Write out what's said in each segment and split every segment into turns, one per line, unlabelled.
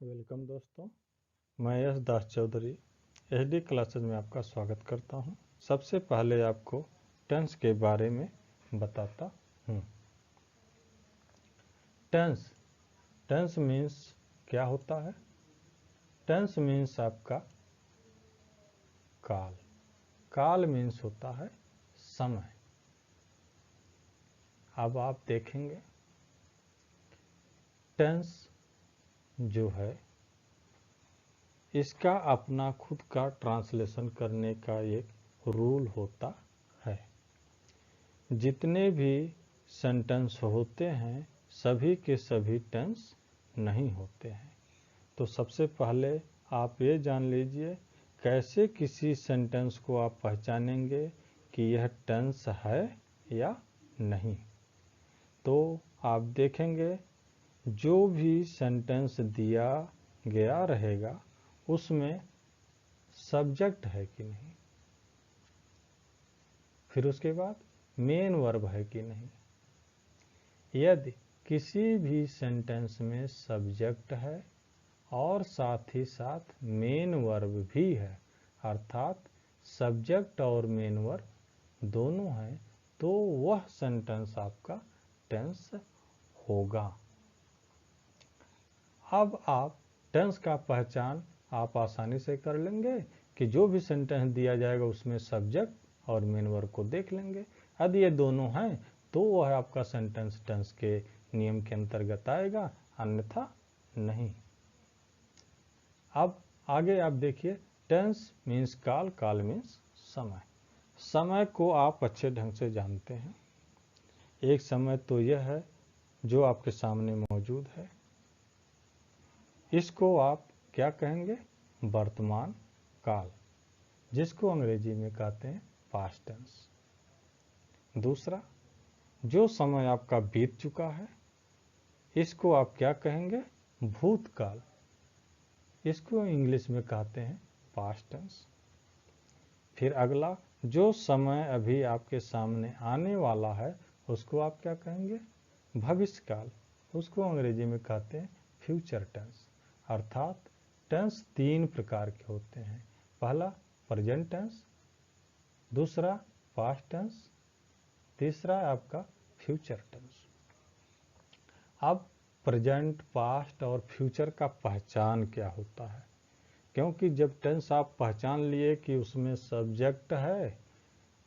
Welcome दोस्तों, मैं यश दास Chaudhary HD classes में आपका स्वागत करता हूं। सबसे पहले आपको टेंस के बारे में बताता हूं। टेंस टेंस मीन्स क्या होता है? टेंस मीन्स आपका काल। काल मीन्स होता है समय। अब आप देखेंगे टेंस जो है इसका अपना खुद का ट्रांसलेशन करने का एक रूल होता है। जितने भी सेंटेंस होते हैं सभी के सभी टेंस नहीं होते हैं। तो सबसे पहले आप ये जान लीजिए कैसे किसी सेंटेंस को आप पहचानेंगे कि यह टेंस है या नहीं। तो आप देखेंगे जो भी सेंटेंस दिया गया रहेगा उसमें सब्जेक्ट है कि नहीं, फिर उसके बाद मेन वर्ब है कि नहीं। यदि किसी भी सेंटेंस में सब्जेक्ट है और साथ ही साथ मेन वर्ब भी है, अर्थात सब्जेक्ट और मेन वर्ब दोनों हैं, तो वह सेंटेंस आपका टेंस होगा। अब आप टेंस का पहचान आप आसानी से कर लेंगे कि जो भी सेंटेंस दिया जाएगा उसमें सब्जेक्ट और मेन वर्ब को देख लेंगे। यदि ये दोनों हैं तो वह आपका सेंटेंस टेंस के नियम के अंतर्गत आएगा, अन्यथा नहीं। अब आगे आप देखिए, टेंस मीन्स काल, काल मीन्स समय। समय को आप अच्छे ढंग से जानते हैं। एक समय तो यह है जो आपके सामने मौजूद है, इसको आप क्या कहेंगे? वर्तमान काल, जिसको अंग्रेजी में कहते हैं पास्ट टेंस। दूसरा, जो समय आपका बीत चुका है इसको आप क्या कहेंगे? भूतकाल, इसको इंग्लिश में कहते हैं पास्ट टेंस। फिर अगला, जो समय अभी आपके सामने आने वाला है उसको आप क्या कहेंगे? भविष्यकाल, उसको अंग्रेजी में कहते हैं फ्यूचर टेंस। अर्थात टेंस तीन प्रकार के होते हैं। पहला प्रेजेंट टेंस, दूसरा पास्ट टेंस, तीसरा आपका फ्यूचर टेंस। अब प्रेजेंट, पास्ट और फ्यूचर का पहचान क्या होता है? क्योंकि जब टेंस आप पहचान लिए कि उसमें सब्जेक्ट है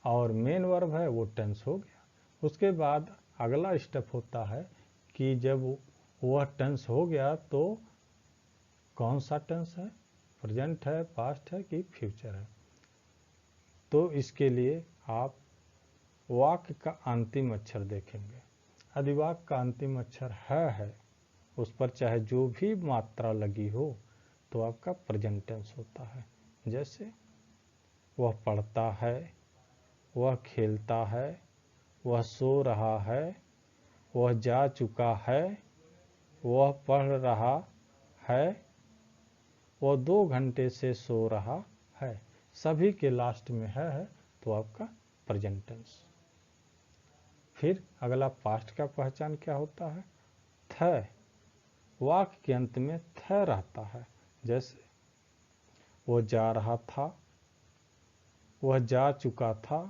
और मेन वर्ब है, वो टेंस हो गया। उसके बाद अगला स्टेप होता है कि जब वह टेंस हो गया तो कौन सा टेंस है? प्रेजेंट है, पास्ट है कि फ्यूचर है? तो इसके लिए आप वाक्य का अंतिम अक्षर देखेंगे। यदि वाक्य का अंतिम अक्षर है उस पर चाहे जो भी मात्रा लगी हो तो आपका प्रेजेंट टेंस होता है। जैसे वह पढ़ता है, वह खेलता है, वह सो रहा है, वह जा चुका है, वह पढ़ रहा है, वह 2 घंटे से सो रहा है। सभी के लास्ट में है तो आपका प्रेजेंट टेंस। फिर अगला पास्ट का पहचान क्या होता है? थ, वाक्य के अंत में थ रहता है। जैसे वो जा रहा था, वह जा चुका था,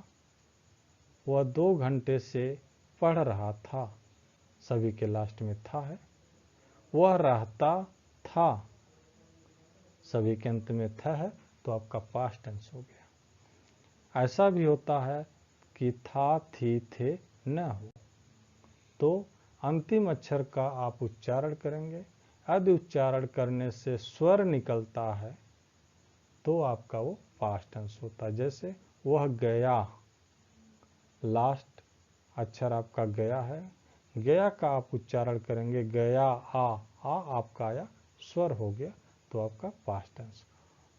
वह 2 घंटे से पढ़ रहा था, सभी के लास्ट में था है। वह रहता था, सभी के अंत में था है, तो आपका पास्ट टेंस हो गया। ऐसा भी होता है कि था, थी, थे न हो, तो अंतिम अक्षर का आप उच्चारण करेंगे। यदि उच्चारण करने से स्वर निकलता है तो आपका वो पास्ट टेंस होता है। जैसे वह गया, लास्ट अक्षर आपका गया है, गया का आप उच्चारण करेंगे, गया आ आपका आया, स्वर हो गया, तो आपका पास्ट टेंस।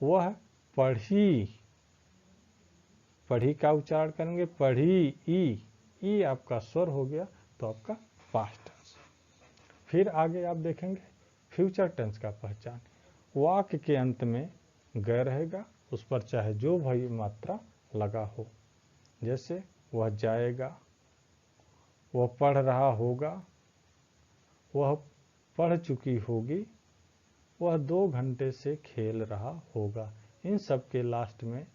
वह पढ़ी, पढ़ी का उच्चारण करेंगे, पढ़ी, ई आपका स्वर हो गया, तो आपका पास्ट टेंस। फिर आगे आप देखेंगे फ्यूचर टेंस का पहचान। वाक्य के अंत में ग रहेगा, उस पर चाहे जो भी मात्रा लगा हो। जैसे वह जाएगा, वह पढ़ रहा होगा, वह पढ़ चुकी होगी, वह 2 घंटे से खेल रहा होगा। इन सब के लास्ट में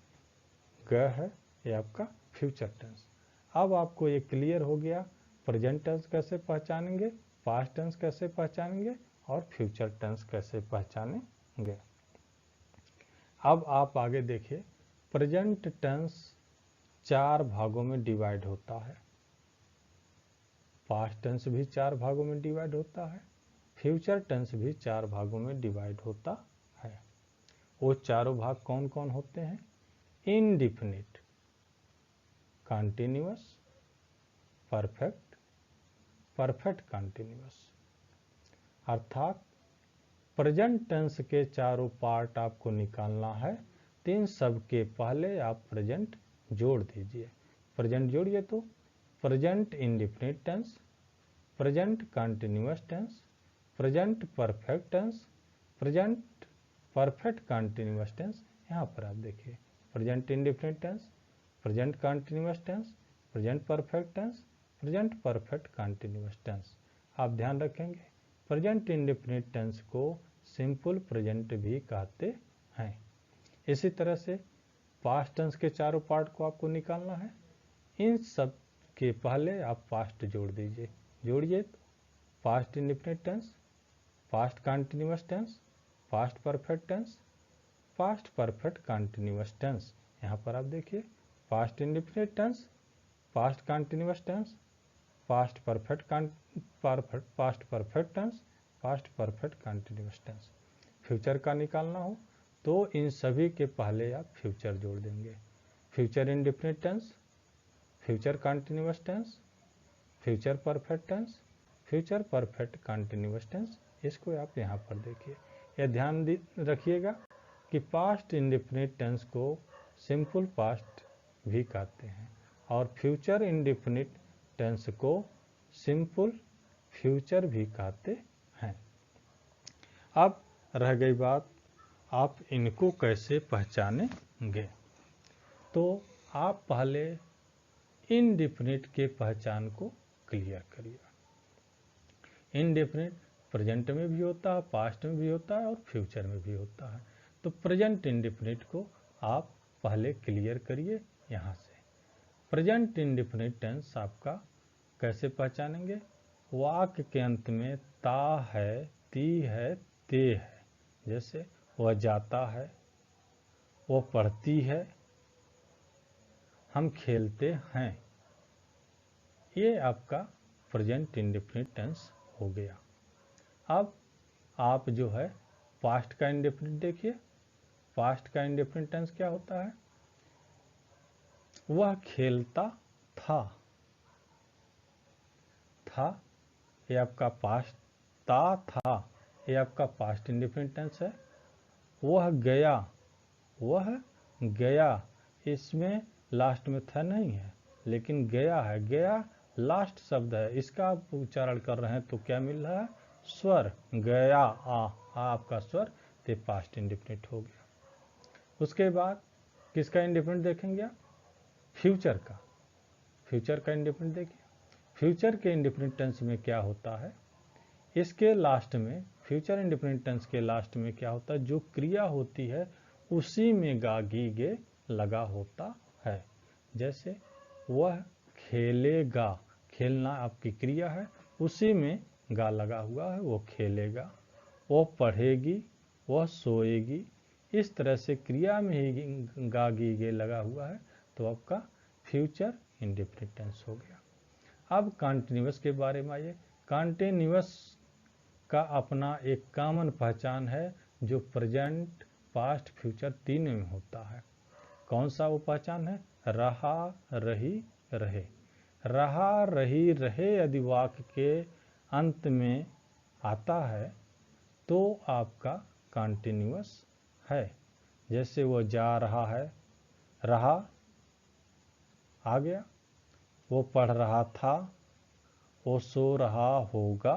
ग है, ये आपका फ्यूचर टेंस। अब आपको ये क्लियर हो गया प्रेजेंट टेंस कैसे पहचानेंगे, पास्ट टेंस कैसे पहचानेंगे और फ्यूचर टेंस कैसे पहचानेंगे। अब आप आगे देखिए, प्रेजेंट टेंस 4 भागों में डिवाइड होता है, पास्ट टेंस भी 4 भागों में डिवाइड होता है, फ्यूचर टेंस भी 4 भागों में डिवाइड होता है। वो चारों भाग कौन कौन होते हैं? Indefinite, continuous, perfect, perfect continuous. अर्थात प्रेजेंट टेंस के चारों पार्ट आपको निकालना है, तो इन सब के पहले आप प्रेजेंट जोड़ दीजिए। प्रेजेंट जोड़िए तो present indefinite tense, present continuous tense, present perfect tense, present perfect continuous tense. यहाँ पर आप देखिए present indefinite tense, present continuous tense, present perfect tense, present perfect continuous tense. आप ध्यान रखेंगे प्रेजेंट इंडिफिनिट टेंस को सिंपल प्रेजेंट भी कहते हैं। इसी तरह से पास्ट टेंस के चारों पार्ट को आपको निकालना है, इन सब के पहले आप पास्ट जोड़ दीजिए। जोड़िए तो past indefinite tense, past continuous tense, past perfect tense, past perfect continuous tense. यहाँ पर आप देखिए past indefinite tense, past continuous tense, past perfect past perfect tense, past perfect continuous tense. Future का निकालना हो तो इन सभी के पहले आप फ्यूचर जोड़ देंगे। Future indefinite tense, future continuous tense, future perfect tense, future perfect continuous tense. इसको आप यहाँ पर देखिए, यह ध्यान रखिएगा कि पास्ट इंडिफिनिट टेंस को सिंपल पास्ट भी कहते हैं और फ्यूचर इंडिफिनिट टेंस को सिंपल फ्यूचर भी कहते हैं। अब रह गई बात आप इनको कैसे पहचानेंगे, तो आप पहले इनडिफिनिट के पहचान को क्लियर करिए। इनडिफिनिट प्रेजेंट में भी होता है, पास्ट में भी होता है और फ्यूचर में भी होता है। तो प्रेजेंट इंडिफिनिट को आप पहले क्लियर करिए। यहाँ से प्रेजेंट इंडिफिनिट टेंस आपका कैसे पहचानेंगे? वाक्य के अंत में ता है, ती है, ते है। जैसे वह जाता है, वह पढ़ती है, हम खेलते हैं। ये आपका प्रेजेंट इंडिफिनिट टेंस हो गया। अब आप जो है पास्ट का इंडिफिनिट देखिए। पास्ट का इंडिफिनिट टेंस क्या होता है? वह खेलता था, था ये आपका पास्ट, ता था ये आपका पास्ट इंडिफिनिट टेंस है। वह गया, वह गया, इसमें लास्ट में था नहीं है लेकिन गया है, गया लास्ट शब्द है, इसका आप उच्चारण कर रहे हैं तो क्या मिल रहा है? स्वर, गया आ आपका स्वर, तो पास्ट इंडिफिनिट हो गया। उसके बाद किसका इंडिफिनिट देखेंगे आप? फ्यूचर का। फ्यूचर का इंडिफिनिट देखिए। फ्यूचर के इंडिफिनिट टेंस में क्या होता है? इसके लास्ट में, फ्यूचर इंडिफिनिट टेंस के लास्ट में क्या होता है? जो क्रिया होती है उसी में गा गी गे लगा होता है। जैसे वह खेलेगा, खेलना आपकी क्रिया है, उसी में गा लगा हुआ है, वो खेलेगा। वो पढ़ेगी, वह सोएगी। इस तरह से क्रिया में ही गा गी गे लगा हुआ है, तो आपका फ्यूचर इंडिफिनिट टेंस हो गया। अब कंटिन्यूअस के बारे में आइए। कंटिन्यूअस का अपना एक कॉमन पहचान है जो प्रेजेंट, पास्ट, फ्यूचर तीनों में होता है। कौन सा वो पहचान है? रहा, रही, रहे। रहा, रही, रहे यदि वाक्य के अंत में आता है तो आपका कंटिन्यूअस है। जैसे वो जा रहा है, रहा आ गया। वो पढ़ रहा था, वो सो रहा होगा,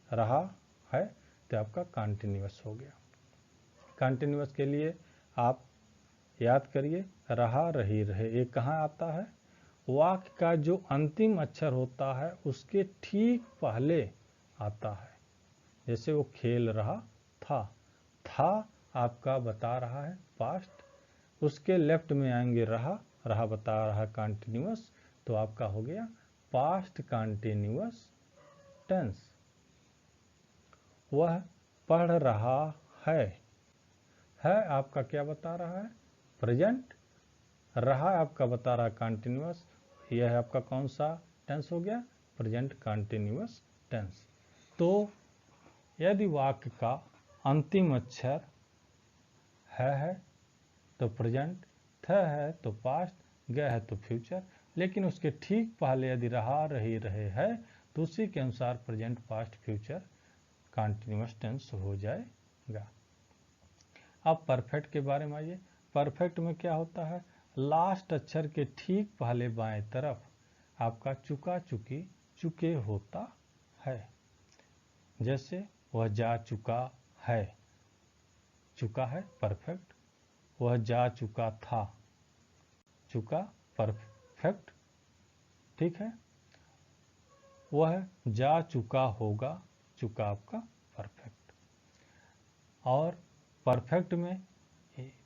रहा है, तो आपका कंटिन्यूअस हो गया। कंटिन्यूअस के लिए आप याद करिए, रहा, रही, रहे, ये कहाँ आता है? वाक्य का जो अंतिम अक्षर होता है उसके ठीक पहले आता है। जैसे वो खेल रहा था, था आपका बता रहा है पास्ट, उसके लेफ्ट में आएंगे रहा, रहा बता रहा कंटिन्यूअस, तो आपका हो गया पास्ट कंटिन्यूअस टेंस। वह पढ़ रहा है आपका क्या बता रहा है प्रेजेंट, रहा आपका बता रहा कंटिन्यूअस, यह है आपका कौन सा टेंस हो गया प्रेजेंट कंटिन्यूअस टेंस। तो यदि वाक्य का अंतिम अक्षर है तो प्रेजेंट, थ है तो पास्ट, ग है तो फ्यूचर, लेकिन उसके ठीक पहले यदि रहा रही रहे है तो उसी के अनुसार present past future continuous tense हो जाएगा। अब परफेक्ट के बारे में आइए। परफेक्ट में क्या होता है, लास्ट अक्षर के ठीक पहले बाएं तरफ आपका चुका चुकी चुके होता है। जैसे वह जा चुका है, चुका है परफेक्ट, वह जा चुका था, चुका परफेक्ट, ठीक है। वह जा चुका होगा, चुका आपका परफेक्ट। और परफेक्ट में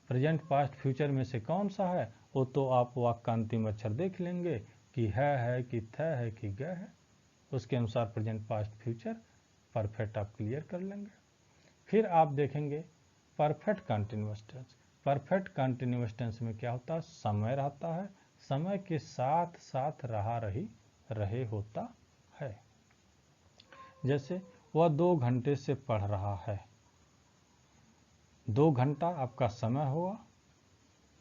प्रेजेंट पास्ट फ्यूचर में से कौन सा है, वो तो आप वाक्य का अंतिम अक्षर देख लेंगे कि है कि थ है कि ग है, उसके अनुसार प्रेजेंट पास्ट फ्यूचर परफेक्ट आप क्लियर कर लेंगे। फिर आप देखेंगे perfect continuous tense. Perfect continuous tense में क्या होता है, समय रहता है, समय के साथ साथ रहा रही रहे होता है। जैसे वह 2 घंटे से पढ़ रहा है, 2 घंटा आपका समय हुआ,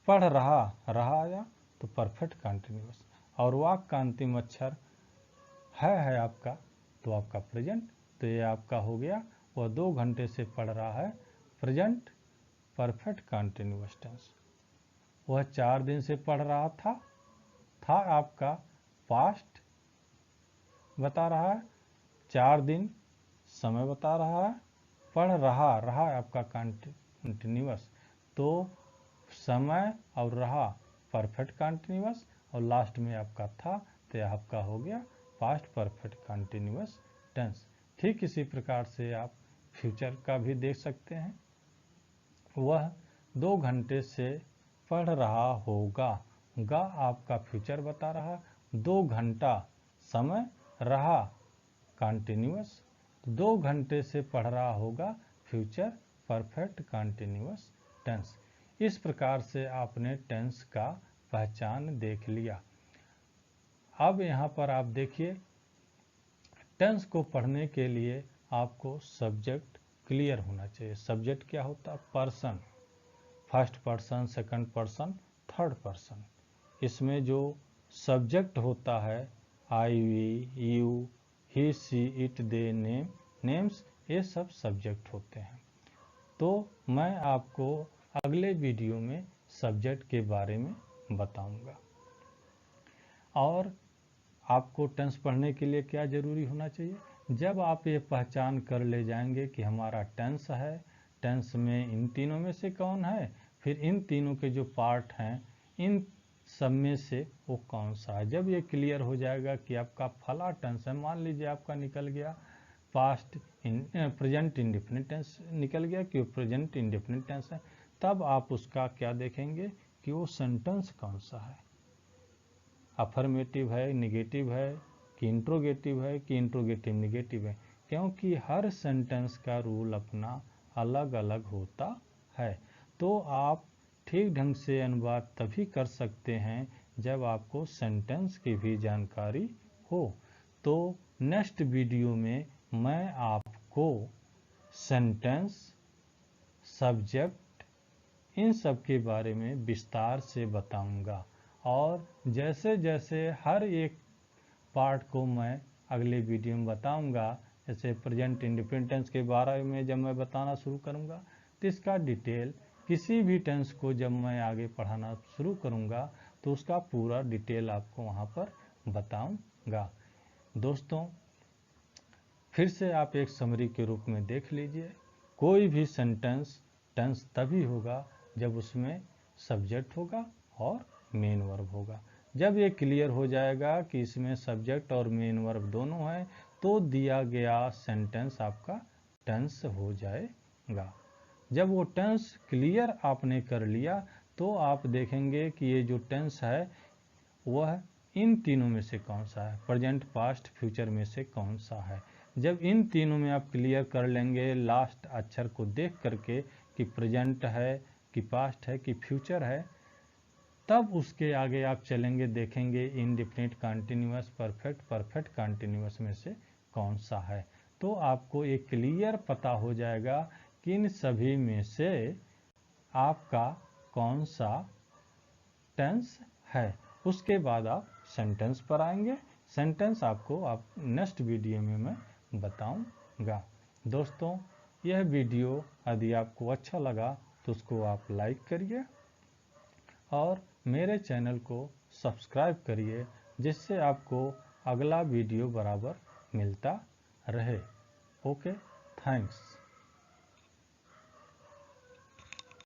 पढ़ रहा रहा आया तो परफेक्ट कंटिन्यूअस, और वाक्य का अंतिम अक्षर है आपका तो आपका प्रेजेंट, तो ये आपका हो गया वह 2 घंटे से पढ़ रहा है प्रेजेंट परफेक्ट कंटिन्यूअस टेंस। वह 4 दिन से पढ़ रहा था आपका पास्ट बता रहा है, 4 दिन समय बता रहा है, पढ़ रहा रहा आपका कंटिन्यूअस, तो समय और रहा परफेक्ट कंटिन्यूअस, और लास्ट में आपका था तो आपका हो गया पास्ट परफेक्ट कंटिन्यूअस टेंस। ठीक इसी प्रकार से आप फ्यूचर का भी देख सकते हैं। वह 2 घंटे से पढ़ रहा होगा, गा आपका फ्यूचर बता रहा, 2 घंटा समय रहा कंटिन्यूअस, 2 घंटे से पढ़ रहा होगा फ्यूचर परफेक्ट कंटिन्यूअस टेंस। इस प्रकार से आपने टेंस का पहचान देख लिया। अब यहाँ पर आप देखिए टेंस को पढ़ने के लिए आपको सब्जेक्ट क्लियर होना चाहिए। सब्जेक्ट क्या होता है, person, first person, second person, third person. इसमें जो सब्जेक्ट होता है I, we, you, he, she, it, they, name, names, ये सब सब्जेक्ट होते हैं। तो मैं आपको अगले वीडियो में सब्जेक्ट के बारे में बताऊंगा। और आपको टेंस पढ़ने के लिए क्या ज़रूरी होना चाहिए, जब आप ये पहचान कर ले जाएंगे कि हमारा टेंस है, टेंस में इन तीनों में से कौन है, फिर इन तीनों के जो पार्ट हैं इन सब में से वो कौन सा है। जब ये क्लियर हो जाएगा कि आपका फला टेंस है, मान लीजिए आपका निकल गया पास्ट प्रेजेंट इंडेफिनिट टेंस निकल गया कि वो प्रेजेंट इंडेफिनिट टेंस है, तब आप उसका क्या देखेंगे कि वो सेंटेंस कौन सा है, अफर्मेटिव है, निगेटिव है कि इंट्रोगेटिव है कि इंट्रोगेटिव निगेटिव है, क्योंकि हर सेंटेंस का रूल अपना अलग अलग होता है। तो आप ठीक ढंग से अनुवाद तभी कर सकते हैं जब आपको सेंटेंस की भी जानकारी हो। तो नेक्स्ट वीडियो में मैं आपको सेंटेंस, सब्जेक्ट, इन सब के बारे में विस्तार से बताऊंगा, और जैसे जैसे हर एक पार्ट को मैं अगले वीडियो में बताऊंगा, जैसे प्रेजेंट इंडिपेंडेंस के बारे में जब मैं बताना शुरू करूंगा तो इसका डिटेल, किसी भी टेंस को जब मैं आगे पढ़ाना शुरू करूंगा तो उसका पूरा डिटेल आपको वहां पर बताऊंगा। दोस्तों फिर से आप एक समरी के रूप में देख लीजिए, कोई भी सेंटेंस टेंस तभी होगा जब उसमें सब्जेक्ट होगा और मेन वर्ब होगा। जब ये क्लियर हो जाएगा कि इसमें सब्जेक्ट और मेन वर्ब दोनों हैं तो दिया गया सेंटेंस आपका टेंस हो जाएगा। जब वो टेंस क्लियर आपने कर लिया तो आप देखेंगे कि ये जो टेंस है वह इन तीनों में से कौन सा है, प्रेजेंट, पास्ट, फ्यूचर में से कौन सा है। जब इन तीनों में आप क्लियर कर लेंगे लास्ट अक्षर को देख करके कि प्रेजेंट है कि पास्ट है कि फ्यूचर है, तब उसके आगे आप चलेंगे, देखेंगे indefinite continuous, perfect, perfect continuous में से कौन सा है। तो आपको एक क्लियर पता हो जाएगा कि इन सभी में से आपका कौन सा टेंस है। उसके बाद आप सेंटेंस पर आएंगे। सेंटेंस आपको नेक्स्ट वीडियो में मैं बताऊंगा। दोस्तों, यह वीडियो यदि आपको अच्छा लगा तो उसको आप लाइक करिए और मेरे चैनल को सब्सक्राइब करिए, जिससे आपको अगला वीडियो बराबर मिलता रहे। Okay, thanks.